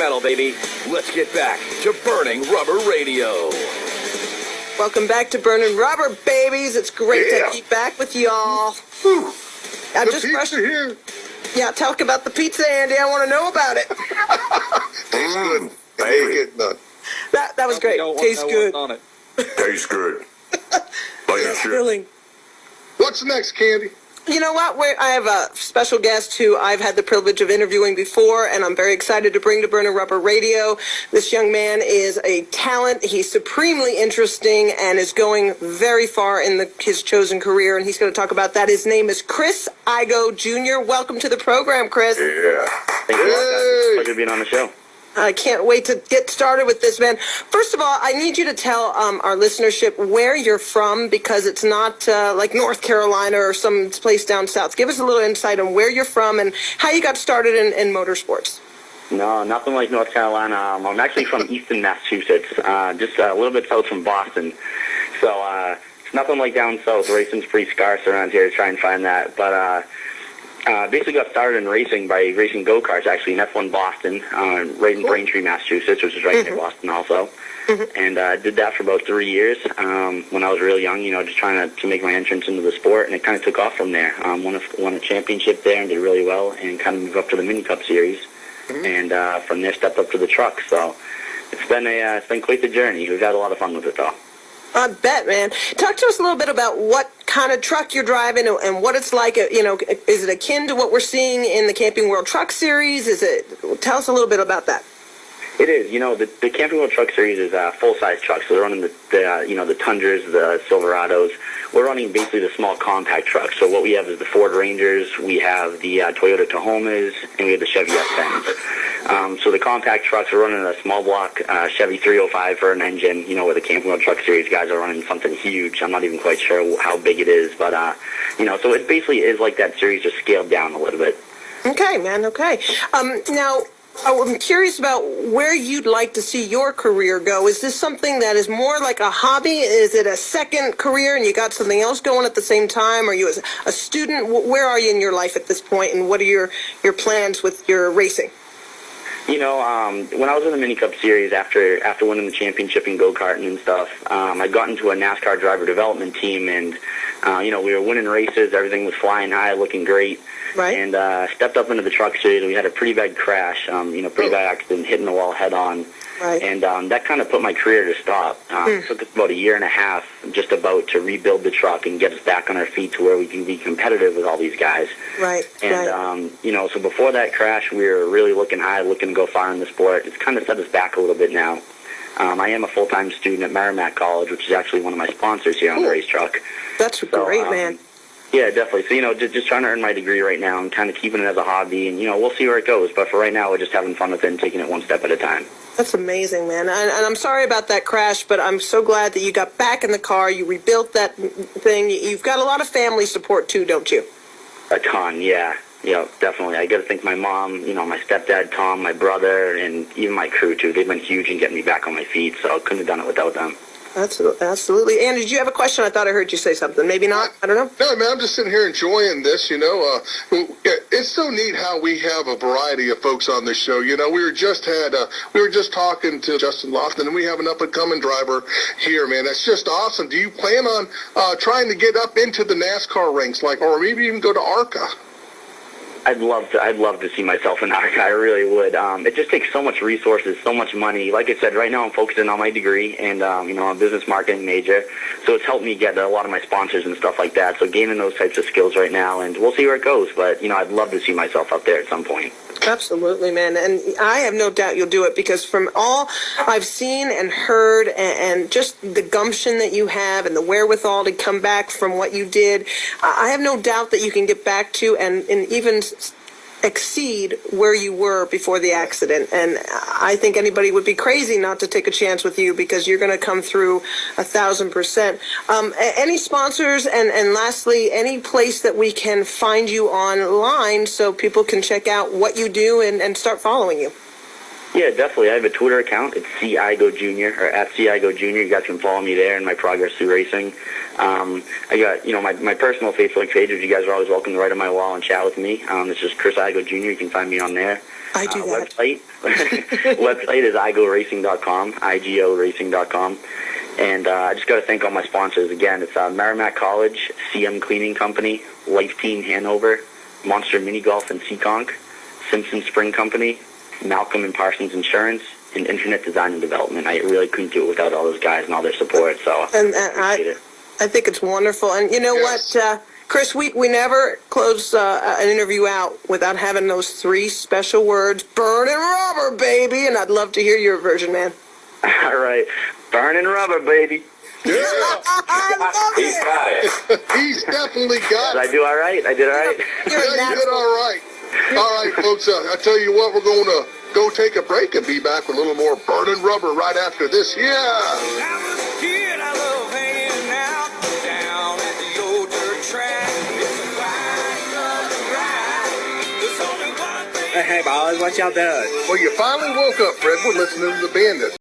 metal, baby. Let's get back to Burning Rubber Radio. Welcome back to Burning Rubber, babies. It's great to be back with y'all. The pizza here. Yeah, talk about the pizza, Andy. I want to know about it. Tastes good. Baby. That was great. Tastes good. Tastes good. Like a Filling. What's next, Candy? You know what? I have a special guest who I've had the privilege of interviewing before, and I'm very excited to bring to Burning Rubber Radio. This young man is a talent. He's supremely interesting and is going very far in his chosen career, and he's going to talk about that. His name is Chris Igoe Jr. Welcome to the program, Chris. Yeah. Thank you. It's a pleasure being on the show. I can't wait to get started with this, man. First of all, I need you to tell our listenership where you're from, because it's not like North Carolina or some place down south. Give us a little insight on where you're from and how you got started in motorsports. No, nothing like North Carolina. I'm actually from Easton, Massachusetts, just a little bit south from Boston. So it's nothing like down south. Racing's pretty scarce around here to try and find that. But basically got started in racing by racing go-karts, actually, in F1 Boston, right in Braintree, Massachusetts, which is right near Boston also. And did that for about 3 years when I was real young, just trying to make my entrance into the sport, and it kind of took off from there. Won a championship there and did really well, and kind of moved up to the Mini Cup Series, and from there stepped up to the truck. So it's been quite the journey. We've had a lot of fun with it, though. I bet, man. Talk to us a little bit about what kind of truck you're driving and what it's like. Is it akin to what we're seeing in the Camping World Truck Series? Tell us a little bit about that. It is. The Camping World Truck Series is full-size trucks. So they're running the Tundras, the Silverados. We're running basically the small compact trucks. So what we have is the Ford Rangers, we have the Toyota Tahomas, and we have the Chevy S-Bens. So the compact trucks are running a small block Chevy 305 for an engine, where the Camping World Truck Series guys are running something huge. I'm not even quite sure how big it is, but, so it basically is like that series, just scaled down a little bit. Okay, man, okay. Now, I'm curious about where you'd like to see your career go. Is this something that is more like a hobby? Is it a second career and you got something else going at the same time? Are you a student? Where are you in your life at this point, and what are your plans with your racing? When I was in the Mini Cup Series after winning the championship in go-karting and stuff, I got into a NASCAR driver development team, and we were winning races. Everything was flying high, looking great. Right. And stepped up into the truck series, and we had a pretty bad crash, pretty bad accident, hitting the wall head on. Right. And that kind of put my career to stop. It took us about a year and a half just about to rebuild the truck and get us back on our feet to where we can be competitive with all these guys. Right. And, so before that crash, we were really looking high, looking to go far in the sport. It's kind of set us back a little bit now. I am a full-time student at Merrimack College, which is actually one of my sponsors here on the race truck. That's great, man. Yeah, definitely. So, just trying to earn my degree right now and kind of keeping it as a hobby. And, we'll see where it goes. But for right now, we're just having fun with it and taking it one step at a time. That's amazing, man. And I'm sorry about that crash, but I'm so glad that you got back in the car, you rebuilt that thing. You've got a lot of family support, too, don't you? A ton, yeah. Definitely. I got to thank my mom, my stepdad, Tom, my brother, and even my crew, too. They've been huge in getting me back on my feet, so I couldn't have done it without them. Absolutely. Andy, did you have a question? I thought I heard you say something. Maybe not. I don't know. No, man, I'm just sitting here enjoying this, It's so neat how we have a variety of folks on this show. We were just talking to Justin Lofton, and we have an up-and-coming driver here, man. That's just awesome. Do you plan on trying to get up into the NASCAR ranks, or maybe even go to ARCA? I'd love to see myself in ARCA. I really would. It just takes so much resources, so much money. Like I said, right now I'm focusing on my degree, and I'm a business marketing major, so it's helped me get a lot of my sponsors and stuff like that. So gaining those types of skills right now, and we'll see where it goes. But I'd love to see myself up there at some point. Absolutely, man. And I have no doubt you'll do it, because from all I've seen and heard, and just the gumption that you have and the wherewithal to come back from what you did, I have no doubt that you can get back to and even exceed where you were before the accident. And I think anybody would be crazy not to take a chance with you, because you're going to come through 1,000%. Any sponsors, and lastly, any place that we can find you online so people can check out what you do and start following you? Yeah, definitely. I have a Twitter account. It's C Igoe Jr. or at C Igoe Jr. You guys can follow me there and my progress through racing. I got, my personal Facebook page, which you guys are always welcome to write on my wall and chat with me. It's just Chris Igoe Jr. You can find me on there. I do that. website. Website is igoracing.com, igoracing.com. And I just got to thank all my sponsors again. It's Merrimack College, CM Cleaning Company, Life Team Hanover, Monster Mini Golf and Seekonk, Simpson Spring Company, Malcolm and Parsons Insurance, and Internet Design and Development. I really couldn't do it without all those guys and all their support. So And appreciate it. I think it's wonderful. And you know Yes. what, Chris, we never close an interview out without having those three special words, burning rubber, baby. And I'd love to hear your version, man. All right. Burning rubber, baby. Yeah, I love He's it. got it. he's definitely got Did I it. do all right? I did all right? You're a Yeah, you did natural. all right. All right, folks. I tell you what, we're going to go take a break and be back with a little more burning rubber right after this. Yeah. I was a kid, I love hanging out down at the old dirt track. It's a ride. There's only one thing. Hey, boys, what y'all doing? Well, you finally woke up, Fred. We're listening to the Bandits.